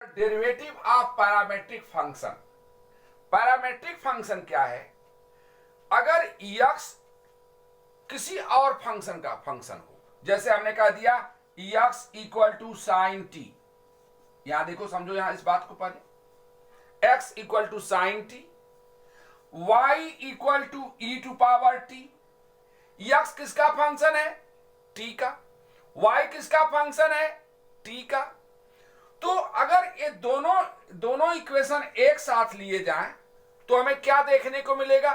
Derivative of parametric function. Parametric function क्या है? अगर x किसी और फंक्शन का फंक्शन हो, जैसे हमने कह दिया x equal to sine t. यहां देखो, समझो यहां इस बात को पहले, x equal to sine t, y equal to E to power t. x किसका फंक्शन है? t का। y किसका फंक्शन है? t का। तो अगर ये दोनों इक्वेशन एक साथ लिए जाएं तो हमें क्या देखने को मिलेगा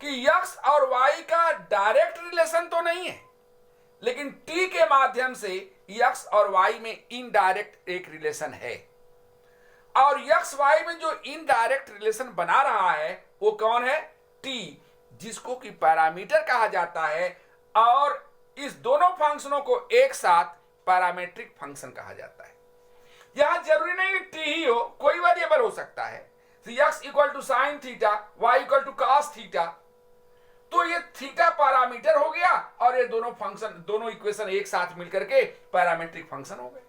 कि x और y का डायरेक्ट रिलेशन तो नहीं है, लेकिन t के माध्यम से x और y में इनडायरेक्ट एक रिलेशन है। और x y में जो इनडायरेक्ट रिलेशन बना रहा है वो कौन है? t, जिसको कि पैरामीटर कहा जाता है। और इस दोनों फंक्शनों को एक साथ पैरामेट्रिक फंक्शन कहा जाता है। यहां जरूरी नहीं टी ही हो, कोई वेरिएबल हो सकता है। x equal to sine theta, y equal to cos theta. तो ये थीटा पैरामीटर हो गया और ये दोनों इक्वेशन एक साथ मिलकर के पैरामेट्रिक फंक्शन हो गए।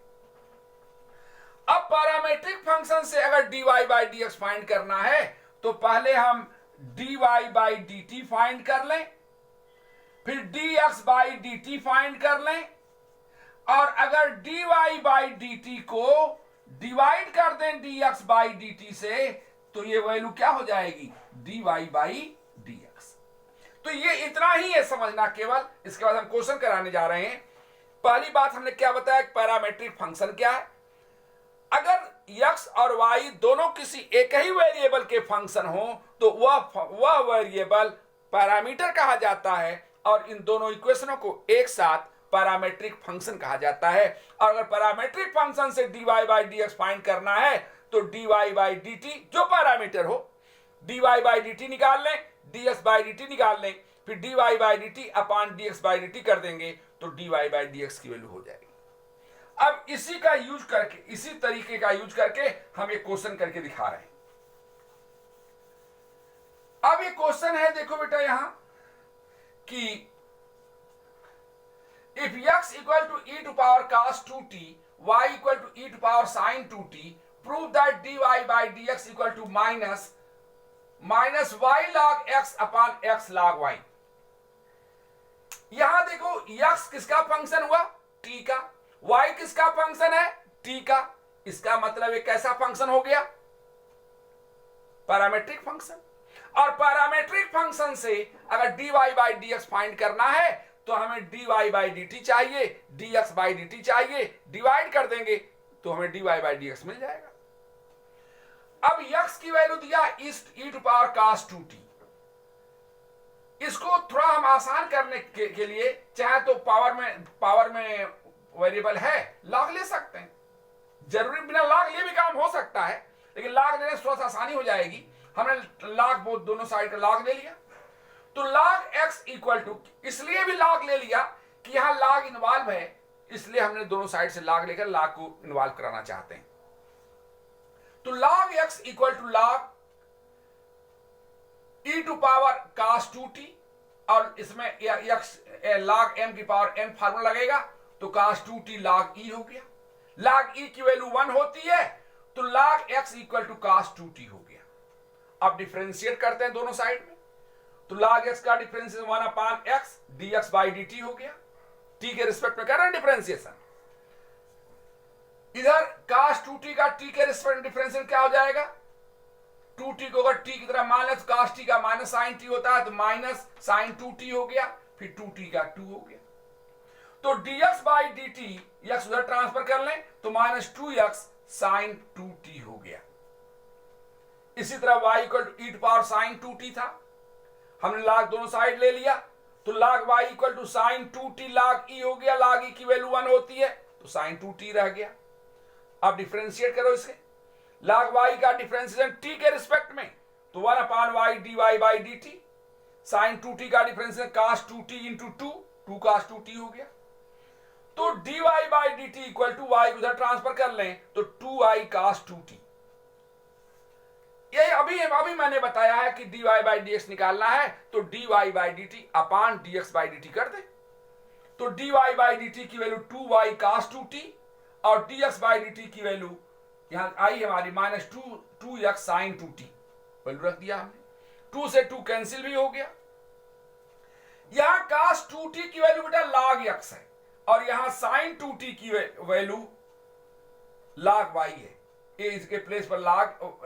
अब पैरामेट्रिक फंक्शन से अगर dy by D x find करना है तो पहले हम dy by D T find कर लें, फिर dx by D T find कर लें, और अगर dy बाई डी टी को डिवाइड कर दें dx बाई डी टी से तो ये वैल्यू क्या हो जाएगी? dy by dx। तो ये इतना ही है समझना केवल। इसके बाद हम क्वेश्चन कराने जा रहे हैं। पहली बात हमने क्या बताया, पैरामेट्रिक फंक्शन क्या है। अगर x और y दोनों किसी एक ही वेरिएबल के फंक्शन हो तो वह वेरिएबल पैरामीटर कहा जाता है और इन दोनों इक्वेशनों को एक साथ पैरामेट्रिक फंक्शन कहा जाता है। और अगर पैरामेट्रिक फंक्शन से dy by D x find करना है तो dy बाई डी टी जो पैरामीटर हो, dy बाई डी टी निकाल लें, dx बाई डी टी निकाल लें, फिर dy by D T upon dx by D t कर देंगे तो dy बाई डी एक्स की वैल्यू हो जाएगी। अब इसी का यूज करके, इसी तरीके का यूज करके हम ये क्वेश्चन करके दिखा रहे हैं। अब ये क्वेश्चन है, देखो बेटा यहां कि if x equal to e to power cos 2t, y equal to e to power sin 2t, prove that dy by dx equal to minus y log x upon x log y। यहां देखो x किसका function हुआ? t का। y किसका function है? t का। इसका मतलब एक कैसा फंक्शन हो गया? Parametric function. और पैरामेट्रिक फंक्शन से अगर dy बाई dx फाइंड करना है तो हमें dy बाई डी टी चाहिए, dx बाई डी टी चाहिए, डिवाइड कर देंगे तो हमें dy बाई dx मिल जाएगा। अब x की वैल्यू दिया e to power cos 2t। इसको थोड़ा हम आसान करने के लिए चाहे तो पावर में वेरिएबल है लॉग ले सकते हैं। जरूरी बिना लॉग लिए भी काम हो सकता है, लेकिन लॉग लेने से थोड़ा सा आसानी हो जाएगी। हमने लॉग दोनों साइड का लॉग ले लिया तो log x इक्वल टू, इसलिए भी log ले लिया कि यहां log इन्वॉल्व है, इसलिए हमने दोनों साइड से log लेकर log को इन्वॉल्व कराना चाहते हैं। तो log x equal to log e to power cos 2t, और इसमें x log m की पावर n फार्मूला लगेगा तो cos 2t log e हो गया। log e की वैल्यू 1 होती है तो log x equal to cos 2t हो गया। अब डिफरेंशिएट करते हैं दोनों साइड में तो log x का differentiation 1 upon x dx by D T हो गया। t के रिस्पेक्ट में कर रहे हैं डिफरेंशिएशन। इधर cos 2t का t के रिस्पेक्ट में डिफरेंशिएशन क्या हो जाएगा? 2t को अगर t की तरह मान ले तो cos t का माइनस साइन t होता है तो माइनस साइन 2t हो गया, फिर 2t का 2 हो गया। तो dx by D T x उधर ट्रांसफर कर लें तो माइनस 2x साइन 2t हो गया। इसी तरह y equal to E to power sine 2t था, हमने log दोनों साइड ले लिया तो log y equal to sine 2t log e हो गया। log e की वैल्यू 1 होती है तो साइन 2t रह गया। अब डिफरेंशिएट करो इसके, log y का डिफरेंशिएशन t के रिस्पेक्ट में तो 1 upon y dy by D t, sine 2t का differentiation cos 2t into 2 cos 2t हो गया। तो dy by D t equal to y उधर ट्रांसफर कर लें तो 2i cos 2t। ये अभी मैंने बताया है कि dy बाई डी एक्स निकालना है तो dy by D T upon dx by D t कर दे तो dy बाई डी टी की वैल्यू 2y cos 2t और dx बाई dt की वैल्यू यहां आई हमारी -2 एक्स साइन 2t वैल्यू रख दिया हमने, 2 से 2 कैंसिल भी हो गया। यहां cos 2t की वैल्यू बेटा log x है और यहां sin 2t की वैल्यू log y है। ये इसके प्लेस पर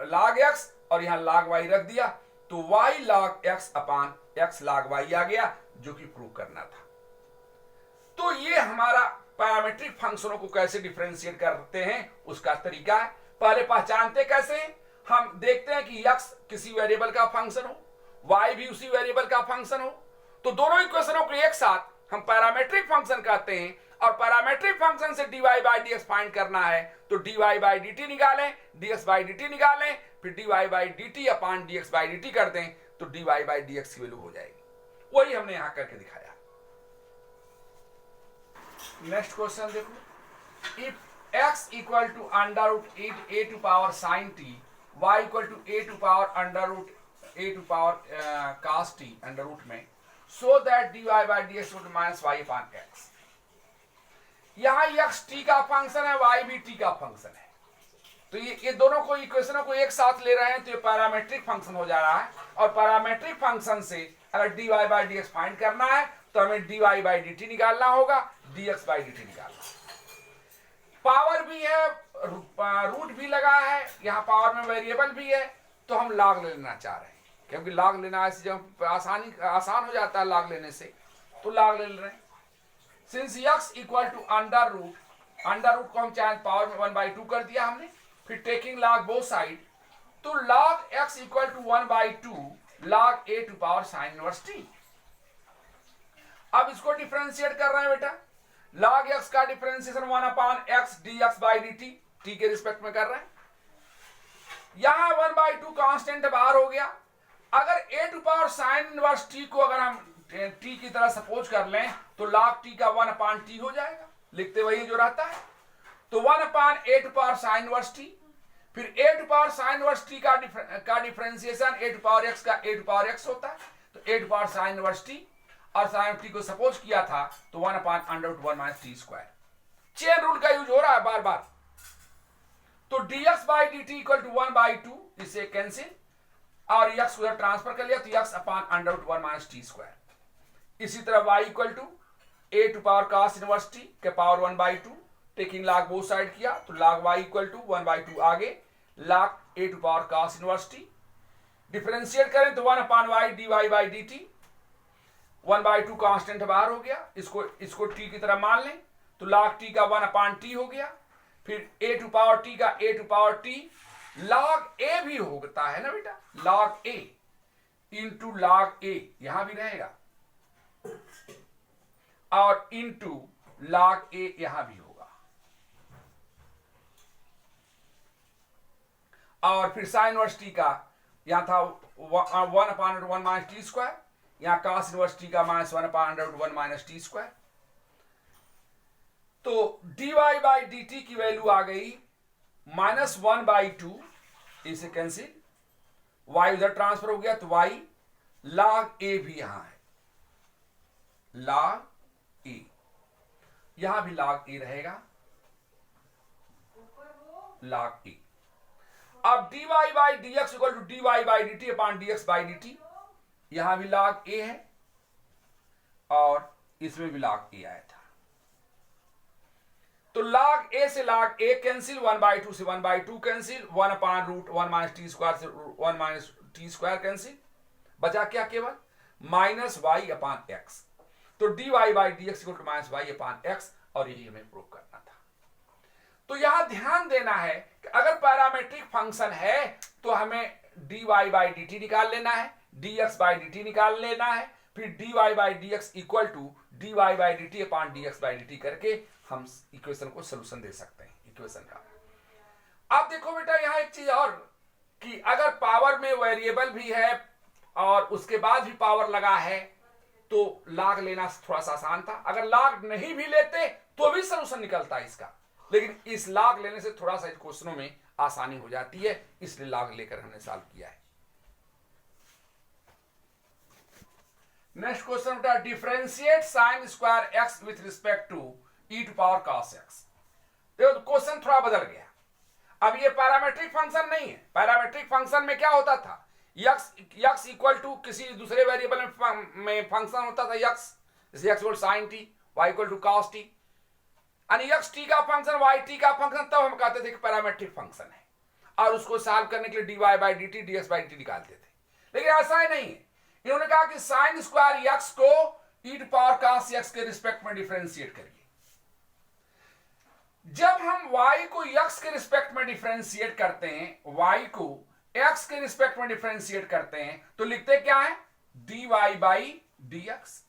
log x और यहां log y रख दिया, तो y log x अपान x log y आ गया, जो कि प्रूव करना था। तो ये हमारा पैरामीट्रिक फंक्शनों को कैसे डिफरेंशिएट करते हैं उसका तरीका है। पहले पहचानते कैसे हैं, हम देखते हैं कि x किसी वेरिएबल का फंक्शन हो, y भी उसी वेरिएबल का फंक्शन हो, तो दोनों इक्वेशनों को एक साथ हम पैरामीट्रिक फंक्शन कहते हैं। और पैरामीट्रिक फंक्शन से dy by D x find करना है, तो dy बाई डी टी निकालें, dx बाई डी टी निकालें, फिर dy by D T upon dx by D t कर दें, तो dy बाई डी एक्स की वैल्यू हो जाएगी। वही हमने यहां करके दिखाया। नेक्स्ट क्वेश्चन देखो, if x equal to under root 8 a to power sine t, y equal to a to power under root a to power cos t under root में, so that dy by D x minus Y upon x. यहां x t का function है, y भी t का function है, तो ये दोनों को इक्वेशनों को एक साथ ले रहे हैं, तो ये पैरामीट्रिक फंक्शन हो जा रहा है। और पैरामीट्रिक फंक्शन से अगर dy by D x find करना है तो हमें dy बाई डी टी निकालना होगा, dx बाई डी टी निकालना। पावर भी है, रूट भी लगा है, यहाँ पावर में वेरिएबल भी है, तो हम log लेना चाह रहे हैं, क्योंकि log लेना ऐसे जब आसान हो जाता है log लेने से, तो log ले रहे हैं। Since x equal to under root को हम चाहे पावर में 1/2 कर दिया हमने, फिर टेकिंग log बोथ साइड, तो log x equal to 1/2 log a to power sine inverse t। अब इसको डिफरेंशिएट कर रहे हैं बेटा, log x का differentiation 1 upon x dx by dt t के रिस्पेक्ट में कर रहे हैं। यहां 1/2 कांस्टेंट बाहर हो गया। अगर a to power sine inverse t को अगर हम t की तरह सपोज कर लें, तो log t का 1 अपान t हो जाएगा, लिखते वही जो रहता है। तो 1 upon a to power sine inverse t, फिर a to power sine inverse t का differentiation a to power x का a टू पावर x होता है, तो a to power sine inverse t और साइन टी को सपोज किया था, तो 1 upon under root 1 minus T square. Chain rule का यूज हो रहा है बार बार, तो dx by D t equal to 1/2, इसे कैंसिल और x उधर ट्रांसफर कर लिया, तो x upon under root 1 minus T square. इसी तरह y equal to a to power cos inverse t के power 1/2, taking log both side किया, तो log y इक्वल टू 1/2 आगे log a to power cos inverse t। Differentiate करें तो 1 upon y dy by D T, 1/2 constant बाहर हो गया, इसको t की तरह मान लें, तो log t का 1 अपान t हो गया, फिर a टू पावर t का a to power t, log a भी होता है ना बेटा, log a into log a यहां भी रहेगा, और इंटू log a यहां भी होगा, और फिर साइन इनवर्स t का यहां था 1 अपान 1 माइनस टी स्क्वायर, यहां cos इनवर्स t का minus 1 upon under root 1 minus T square. तो dy बाई डी टी की वैल्यू आ गई -1/2, इसे कैंसिल, y उधर ट्रांसफर हो गया, तो y log a भी यहां है, log a यहां भी log a रहेगा, log a। अब dy by D X equal to dy by D T upon dx by D T, यहां भी log a है और इसमें भी log a आया था, तो log a से log a कैंसिल, 1/2 से 1/2 cancel, 1 upon root 1 minus T square से 1 माइनस टी स्क्वायर कैंसिल, बचा क्या केवल माइनस वाई अपान एक्स। तो dy by D X equal to minus Y upon X, और यही हमें प्रूव करना था। तो यहां ध्यान देना है कि अगर पैरामीट्रिक फंक्शन है तो हमें dy बाई डी टी निकाल लेना है, dx बाई डी टी निकाल लेना है, फिर dy by D X equal to dy by D T upon dx by D T करके हम इक्वेशन को सोल्यूशन दे सकते हैं इक्वेशन का। अब देखो बेटा यहां एक चीज और, कि अगर पावर में वेरिएबल भी है और उसके बाद भी पावर लगा है, तो log लेना थोड़ा सा आसान था। अगर log नहीं भी लेते तो भी सोल्यूशन निकलता है इसका, लेकिन इस log लेने से थोड़ा सा क्वेश्चनों में आसानी हो जाती है, इसलिए log लेकर हमने सॉल्व किया है। नेक्स्ट क्वेश्चन बेटा, differentiate sine square X with respect to e to power cos x। देखो क्वेश्चन थोड़ा बदल गया। अब ये पैरामेट्रिक फंक्शन नहीं है। पैरामेट्रिक फंक्शन में क्या होता था, यक्स इक्वल टू किसी दूसरे वेरिएबल में फंक्शन होता था यक्स, जैसे X equal sine T, Y equal to cos T, यानी यक्स टी का फंक्शन वाई टी का फंक्शन, तब हम कहते थे कि पैरामेट्रिक फंक्शन है, और उसको सॉल्व करने के लिए D Y by D T D X by D T निकालते थे। लेकिन ऐसा ही नहीं है, इन्होंने कहा कि साइन स्क्वायर यक्स को ई टू पावर कॉस एक्स के रिस्पेक्ट में डिफरेंशिएट करिए। जब हम y को x के रिस्पेक्ट में डिफरेंशिएट करते हैं, y को x के रिस्पेक्ट में डिफरेंशिएट करते हैं, तो लिखते क्या है, dy बाई dx।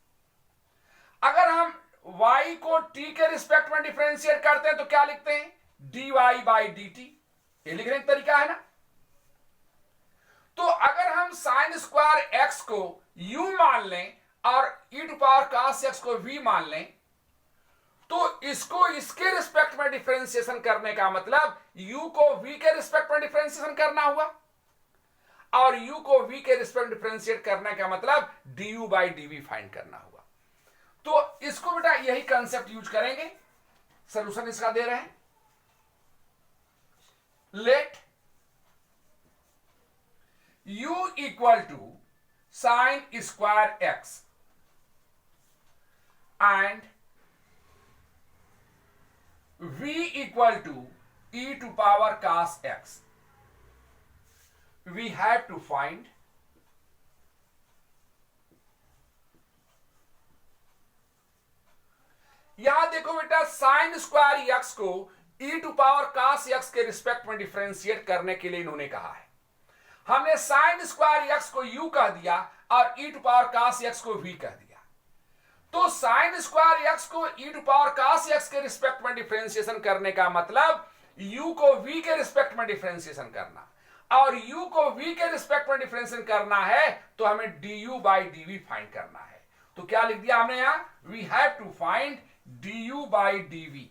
अगर हम y को t के रिस्पेक्ट में डिफरेंशिएट करते हैं तो क्या लिखते हैं, dy बाई dt। ये लिखने का तरीका है ना। तो अगर हम साइन स्क्वायर x को u मान लें और e to power cos x को v मान लें, तो इसको इसके रिस्पेक्ट में डिफरेंशिएशन करने का मतलब u को v के रिस्पेक्ट में डिफरेंशिएशन करना हुआ, और u को v के रिस्पेक्ट डिफरेंशिएट करने का मतलब du बाई dv फाइंड करना हुआ। तो इसको बेटा यही कंसेप्ट यूज करेंगे। सॉल्यूशन इसका दे रहे हैं, let u equal to sine square x and v equal to e to power cos x. We have to find यहां देखो बेटा, साइन स्क्वायर x को e to power cos x के रिस्पेक्ट में डिफरेंशिएट करने के लिए इन्होंने कहा है। हमने साइन स्क्वायर x को u कह दिया और e to power cos x को v कह दिया। तो साइन स्क्वायर x को e to power cos x के रिस्पेक्ट में डिफरेंशिएशन करने का मतलब u को v के रिस्पेक्ट में डिफरेंशिएशन करना, और u को v के रिस्पेक्ट में डिफरेंशिएशन करना है तो हमें du बाई dv फाइंड करना है। तो क्या लिख दिया हमने यहां, we have to find du by dv।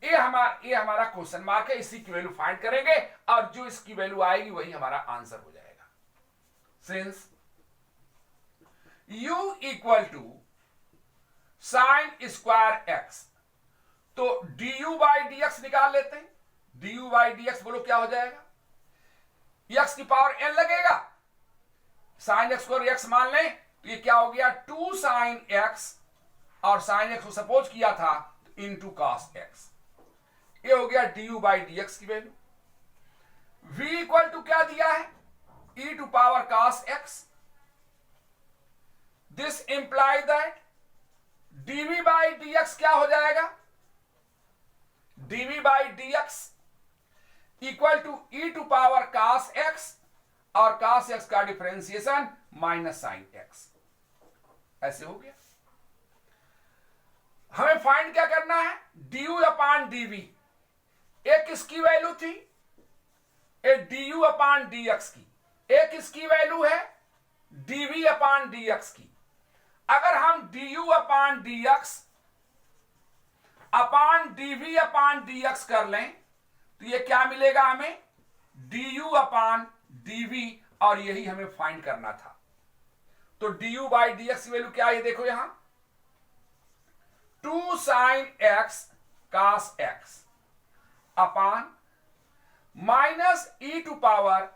ये हमारा क्वेश्चन मार्क है, इसी की वैल्यू फाइंड करेंगे और जो इसकी वैल्यू आएगी वही हमारा आंसर हो जाएगा। Since u equal to sine square x, तो du बाई dx निकाल लेते हैं। du बाई dx बोलो क्या हो जाएगा, x की पावर n लगेगा, साइन x को x मान लें तो ये क्या हो गया, 2 साइन x, और साइन x को सपोज किया था इनटू cos x। ये हो गया du बाई dx की वैल्यू। v इक्वल टू क्या दिया है, e to power cos x। This imply that dv by dx क्या हो जाएगा, dv by dx equal to e to power cos x, और cos x का डिफरेंशिएशन माइनस साइन x। ऐसे हो गया। हमें फाइंड क्या करना है, du अपान dv। एक किसकी वैल्यू थी, एक du अपान dx की, एक किसकी वैल्यू है, dv अपान dx की। अगर हम du अपान dx अपान dv अपान dx कर लें तो ये क्या मिलेगा हमें, du अपान dv, और यही हमें फाइंड करना था। तो du बाई dx की वैल्यू क्या है, देखो यहां 2 sine x cos x upon minus e to power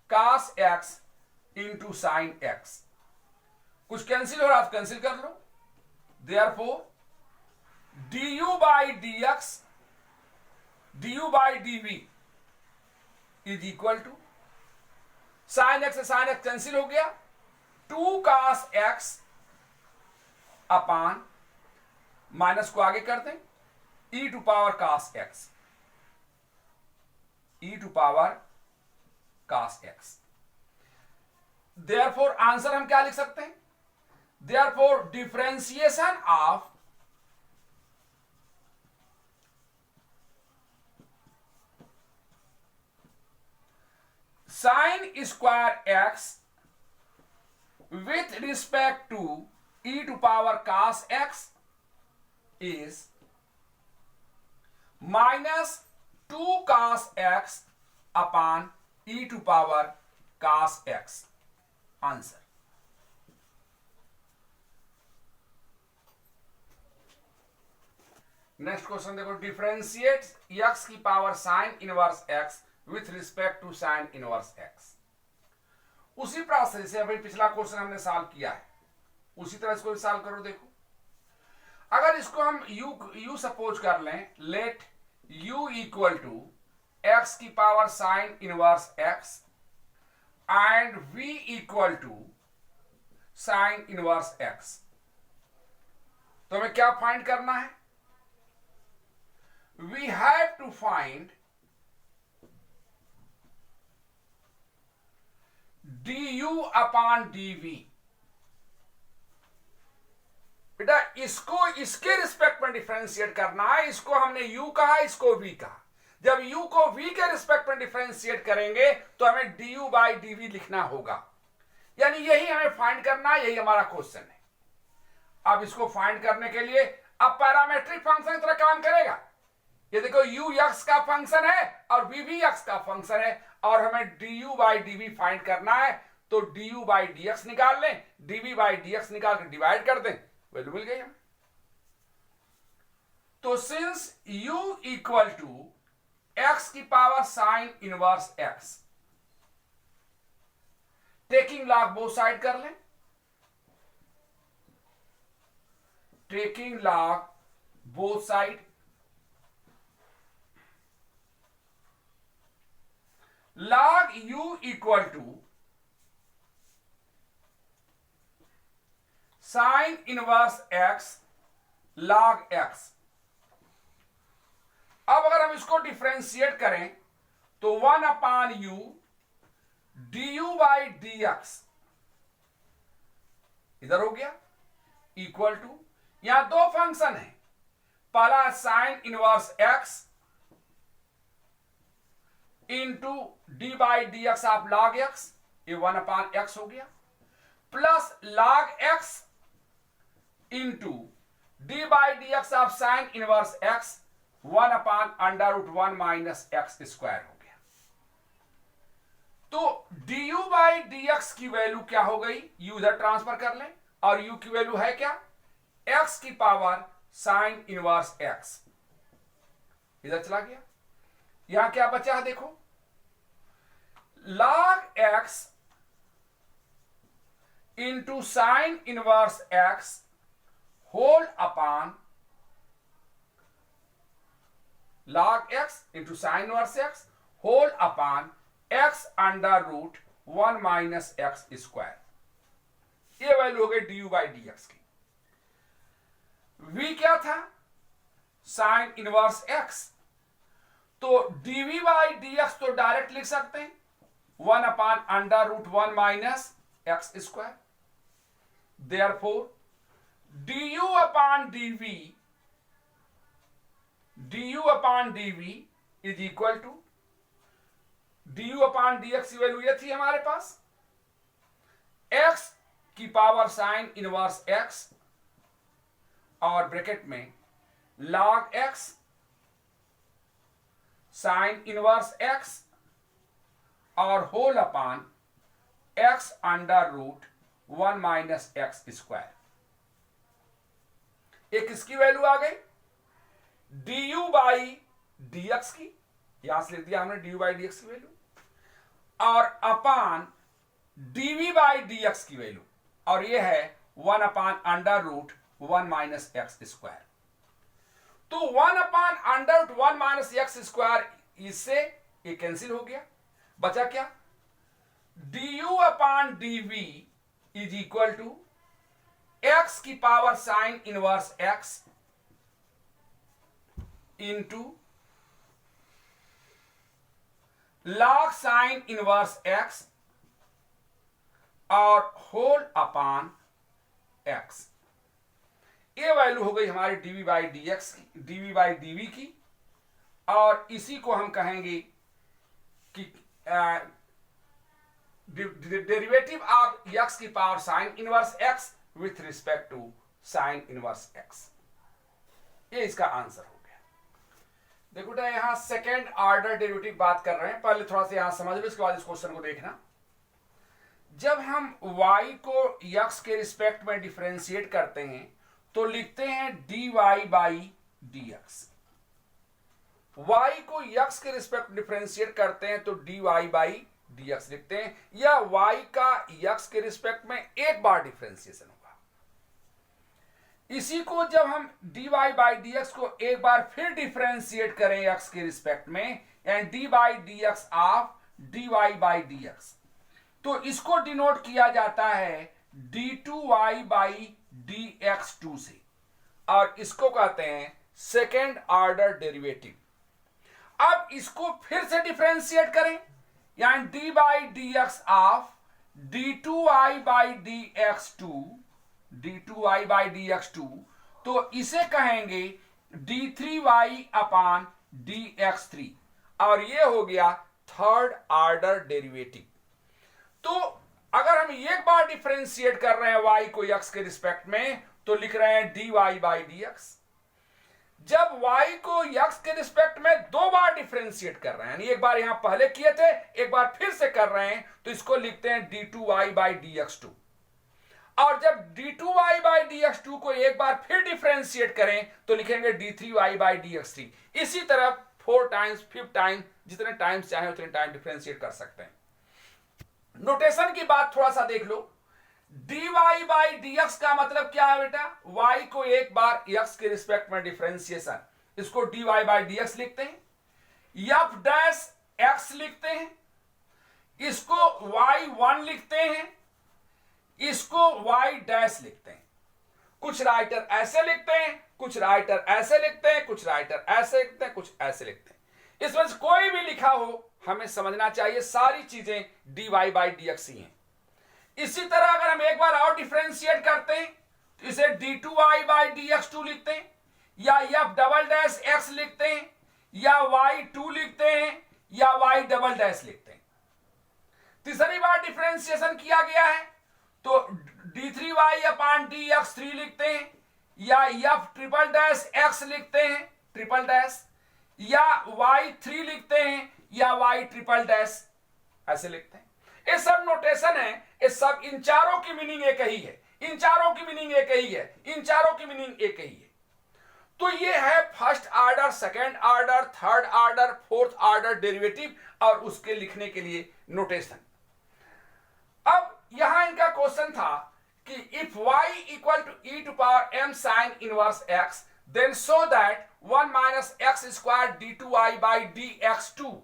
cos x into sine x। कुछ कैंसिल हो रहा तो कैंसिल कर लो। Therefore du by dx du by dv is equal to sine x से साइन x कैंसिल हो गया, 2 cos x upon minus को आगे करते हैं e to power cos x, e to power cos x। Therefore answer हम क्या लिख सकते हैं, therefore differentiation of sine square x with respect to e to power cos x is minus 2 cos x upon e to power cos x। Answer next question देखो, differentiate x की power sine inverse x with respect to sine inverse x। उसी process से अभी पिछला question हमने solve किया है, उसी तरह इसको भी सॉल्व करो। देखो अगर इसको हम u सपोज कर लें, let u equal to x की power sine inverse x and v equal to sine inverse x, तो हमें क्या फाइंड करना है? We have to find du upon dv। बेटा इसको इसके रिस्पेक्ट में डिफरेंशिएट करना है। इसको हमने u कहा, इसको v कहा। जब u को v के रिस्पेक्ट में डिफरेंशिएट करेंगे तो हमें du बाई dv लिखना होगा, यानी यही हमें फाइंड करना है, यही हमारा क्वेश्चन है। अब इसको फाइंड करने के लिए अब पैरामेट्रिक फंक्शन की तरह काम करेगा। ये देखो u x का फंक्शन है और v भी x का फंक्शन है, और हमें du बाई dv फाइंड करना है, तो du बाई dx निकाल लें, dv बाई dx निकाल कर डिवाइड कर दें, वैल्यू मिल गई हमें। तो since u equal to x की power sine inverse x, taking log both side कर लें, taking log both side, log u equal to sine inverse x log x। अब अगर हम इसको डिफरेंशिएट करें तो 1 अपान u du बाई dx इधर हो गया, इक्वल टू, यहां दो फंक्शन है, पहला sine inverse x into D by D X of log X, ये 1 अपान एक्स हो गया, plus log X into D by D X of sine inverse X 1 upon under root 1 minus x square हो गया। तो D U by D x की value क्या हो गई? यू इधर ट्रांसफर कर लें, और यू की वैल्यू है क्या? एक्स की पावर साइन इनवर्स एक्स, इधर चला गया। यहां क्या बचा है देखो, log x into sine inverse x whole upon log x into sine inverse x whole upon x under root 1 minus x square. ये वैल्यू हो गई D U by D x की। v क्या था? साइन इनवर्स x, तो dv by dx तो direct लिख सकते हैं 1 upon under root 1 minus x square. Therefore du upon dv, du upon dv is equal to du upon dx की value ये थी हमारे पास, x की पावर साइन इनवर्स x और ब्रैकेट में log x sine inverse x और whole upon x under root 1 minus x square. एक इसकी वैल्यू आ गई D U by D x की, यहां से लिख दिया हमने D U by D x की वैल्यू, और upon DV by D x की वैल्यू, और ये है 1 upon under root 1 minus x square. तो 1 upon under root 1 minus x square, इससे ये कैंसिल हो गया, बचा क्या? D u upon d v is equal to x की power sine inverse x into log sine inverse x और whole upon x. ये वैल्यू हो गई हमारी डीवी बाई डी एक्स की, डीवी बाई डीवी की, और इसी को हम कहेंगे कि डेरिवेटिव ऑफ एक्स की power sine inverse x with respect to sine inverse X. ये इसका आंसर हो गया। देखो बेटा यहां सेकेंड ऑर्डर डेरिवेटिव बात कर रहे हैं, पहले थोड़ा सा यहां समझ लो, इसके बाद इस क्वेश्चन को देखना। जब हम y को x के रिस्पेक्ट में डिफरेंशिएट करते हैं तो लिखते हैं dy बाई dx। y को x के रिस्पेक्ट डिफरेंशिएट करते हैं तो dy बाई dx लिखते हैं, या y का x के रिस्पेक्ट में एक बार डिफरेंशिएशन होगा। इसी को जब हम dy बाई dx को एक बार फिर डिफरेंशिएट करें x के रिस्पेक्ट में, and dy by dx of dy by dx, तो इसको डिनोट किया जाता है d2y बाई dx2 से, और इसको कहते हैं सेकेंड ऑर्डर डेरिवेटिव। अब इसको फिर से डिफरेंशिएट करें, यानी D by D X of d2y by dx2, d2y by dx2, तो इसे कहेंगे d3y अपान dx3, और ये हो गया थर्ड ऑर्डर डेरिवेटिव। तो अगर हम एक बार डिफरेंशिएट कर रहे हैं y को x के रिस्पेक्ट में, तो लिख रहे हैं dy बाई dx। जब y को x के रिस्पेक्ट में दो बार डिफरेंशिएट कर रहे हैं, यानी एक बार यहां पहले किए थे, एक बार फिर से कर रहे हैं, तो इसको लिखते हैं d2y बाई dx2। और जब d2y बाई dx2 को एक बार फिर डिफरेंशिएट करें तो लिखेंगे d3y बाई dx3। इसी तरह 4 टाइम्स 5 टाइम्स, जितने टाइम्स चाहे उतने टाइम डिफरेंशिएट कर सकते हैं। नोटेशन की बात थोड़ा सा देख लो। dy बाई dx का मतलब क्या है बेटा? y को एक बार x के रिस्पेक्ट में डिफरेंशिएशन, इसको dy बाई dx लिखते हैं। f डैश x लिखते हैं, इसको y1 लिखते हैं, इसको y डैश लिखते हैं। कुछ राइटर ऐसे लिखते हैं, कुछ राइटर ऐसे लिखते हैं, कुछ राइटर ऐसे लिखते हैं, कुछ ऐसे लिखते हैं। इसमें से कोई भी लिखा हो हमें समझना चाहिए सारी चीजें dy बाई dx ही हैं। इसी तरह अगर हम एक बार और डिफरेंशिएट करते हैं तो इसे d2y बाई dx2 लिखते हैं, या f डबल डैश x लिखते हैं, या y2 लिखते हैं, या y डबल डैश लिखते हैं। तीसरी बार डिफरेंशिएशन किया गया है तो d3y अपान dx3 लिखते हैं, या f ट्रिपल डैश x लिखते हैं ट्रिपल डैश, या y3 लिखते हैं, या y ट्रिपल डैश ऐसे लिखते हैं। ये सब नोटेशन है, ये सब इन चारों की मीनिंग एक ही है, इन चारों की मीनिंग एक ही है, इन चारों की मीनिंग एक ही है। तो ये है first order, second order, third order, fourth order derivative, और उसके लिखने के लिए नोटेशन। अब यहां इनका क्वेश्चन था कि if y equal to e to power m sine inverse x, then so that 1 minus x square d2y by dx2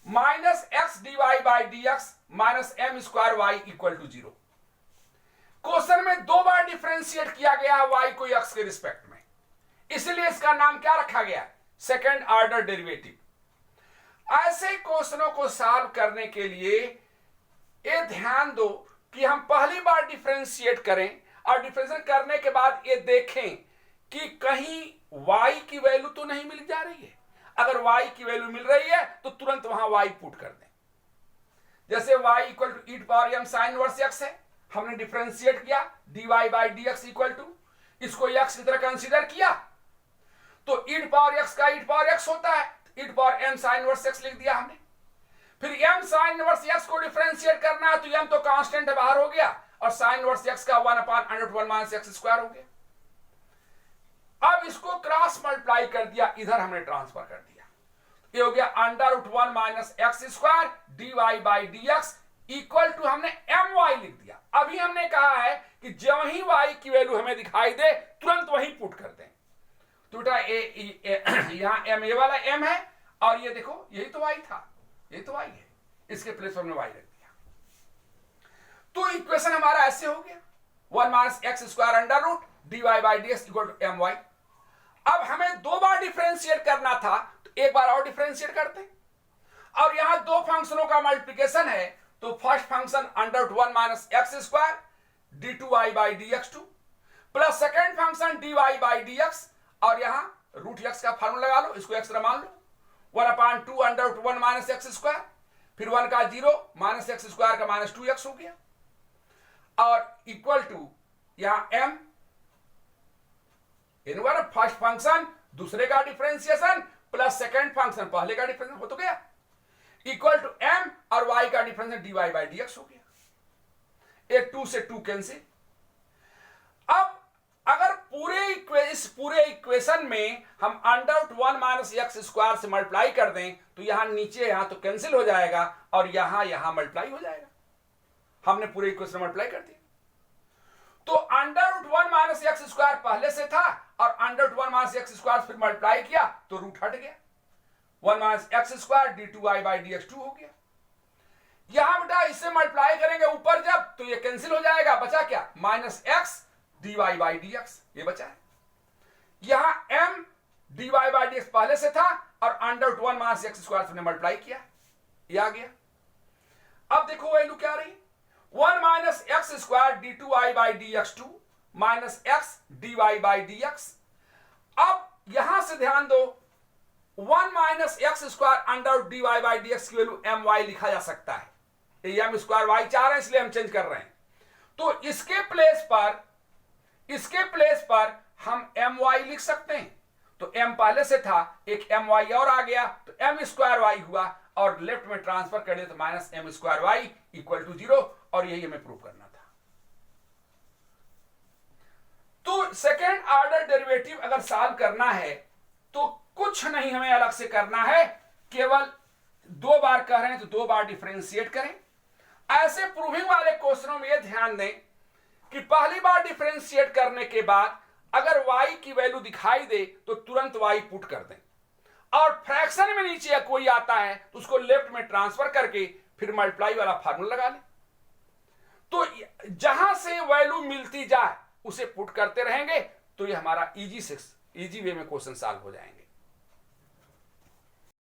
minus X D Y by D x minus M square Y equal to 0। Question में दो बार differentiate किया गया है y को x के respect में, इसलिए इसका नाम क्या रखा गया? Second order derivative. ऐसे क्वेश्चनों को सॉल्व करने के लिए ये ध्यान दो कि हम पहली बार डिफरेंशिएट करें, और डिफरेंशिएट करने के बाद ये देखें कि कहीं y की वैल्यू तो नहीं मिल जा रही है। अगर y की वैल्यू मिल रही है तो तुरंत वहां y पुट कर दें। जैसे y equal to E to power m sine inverse x है, हमने डिफरेंशिएट किया dy by dx equal to, इसको x की तरह कंसीडर किया तो ई टू पावर x का ई टू पावर x होता है, e to power m sine inverse x लिख दिया हमने। फिर m साइन इनवर्स x को डिफरेंशिएट करना है तो m तो कांस्टेंट है, बाहर हो गया, और साइन इनवर्स x का 1 अपान √1 माइनस x स्क्वायर हो गया। अब इसको क्रॉस मल्टीप्लाई कर दिया, इधर हमने ट्रांसफर कर दिया, ये हो गया √1 minus x square dy by dx equal to हमने my लिख दिया। अभी हमने कहा है कि जब ही y की वैल्यू हमें दिखाई दे तुरंत वही पुट कर दें। तो बेटा यहां m, ये वाला m है, और ये देखो यही तो y था, ये तो y है, इसके प्लेस पर हमने y रख दिया। तो इक्वेशन हमारा ऐसे हो गया 1 minus x square under root dy by dx equal to my। अब हमें दो बार डिफरेंशिएट करना था तो एक बार और डिफरेंशिएट करते हैं, और यहां दो फंक्शनों का मल्टीप्लिकेशन है तो first function √1 minus x square d2y by dx2 plus second function dy by dx, और यहां रूट x का फार्मूला लगा लो, इसको x मान लो, 1 अपान 2 √1 माइनस एक्स स्क्वायर, फिर 1 का 0 माइनस एक्स स्क्वायर का माइनस 2x हो गया, और इक्वल टू यहां m इनवर्स फर्स्ट फंक्शन दूसरे का डिफरेंशिएशन प्लस सेकंड फंक्शन पहले का डिफरेंशिएशन हो तो गया, इक्वल टू m और y का डिफरेंशिएशन dy बाई dx हो गया। एक 2 से 2 कैंसिल। अब अगर इस पूरे इक्वेशन में हम √1 माइनस एक्स स्क्वायर से मल्टीप्लाई कर दें तो यहां नीचे यहां तो कैंसिल हो जाएगा और यहां मल्टीप्लाई हो जाएगा। हमने पूरे इक्वेशन मल्टीप्लाई कर दिया। तो √1 माइनस एक्स स्क्वायर पहले से था और √1 माइनस एक्स स्क्वायर फिर मल्टीप्लाई किया तो रूट हट गया। 1 माइनस एक्स स्क्वायर d2y/dx2 हो गया। यहां बेटा इससे मल्टीप्लाई करेंगे ऊपर जब तो ये कैंसिल हो जाएगा, बचा क्या माइनस एक्स dy/dx, ये बचा है। यहां m dy/dx पहले से था और √1 माइनस एक्स स्क्वायर से मल्टीप्लाई किया, ये आ गया। अब देखो वैल्यू क्या रही, 1 minus x square d2y/dx2 minus x dy/dx। अब यहां से ध्यान दो, 1 माइनस एक्स स्क्वायर √dy/dx की वैल्यू my लिखा जा सकता है। ये m स्क्वायर y चाह रहे हैं इसलिए हम चेंज कर रहे हैं। तो इसके प्लेस पर हम my लिख सकते हैं। तो m पहले से था, एक my और आ गया तो m स्क्वायर y हुआ और लेफ्ट में ट्रांसफर कर दिया तो minus m square y equal to 0, और यही हमें प्रूव करना था। तो सेकेंड ऑर्डर डेरिवेटिव अगर सॉल्व करना है तो कुछ नहीं हमें अलग से करना है, केवल 2 बार कह रहे हैं तो 2 बार डिफरेंशिएट करें। ऐसे प्रूविंग वाले क्वेश्चनों में यह ध्यान दें कि पहली बार डिफरेंशिएट करने के बाद अगर y की वैल्यू दिखाई दे तो तुरंत y पुट कर दें, और फ्रैक्शन में नीचे कोई आता है तो उसको लेफ्ट में ट्रांसफर करके फिर मल्टीप्लाई वाला फार्मूला लगा लें। तो जहां से वैल्यू मिलती जाए उसे पुट करते रहेंगे तो ये हमारा इजी वे में क्वेश्चन सॉल्व हो जाएंगे।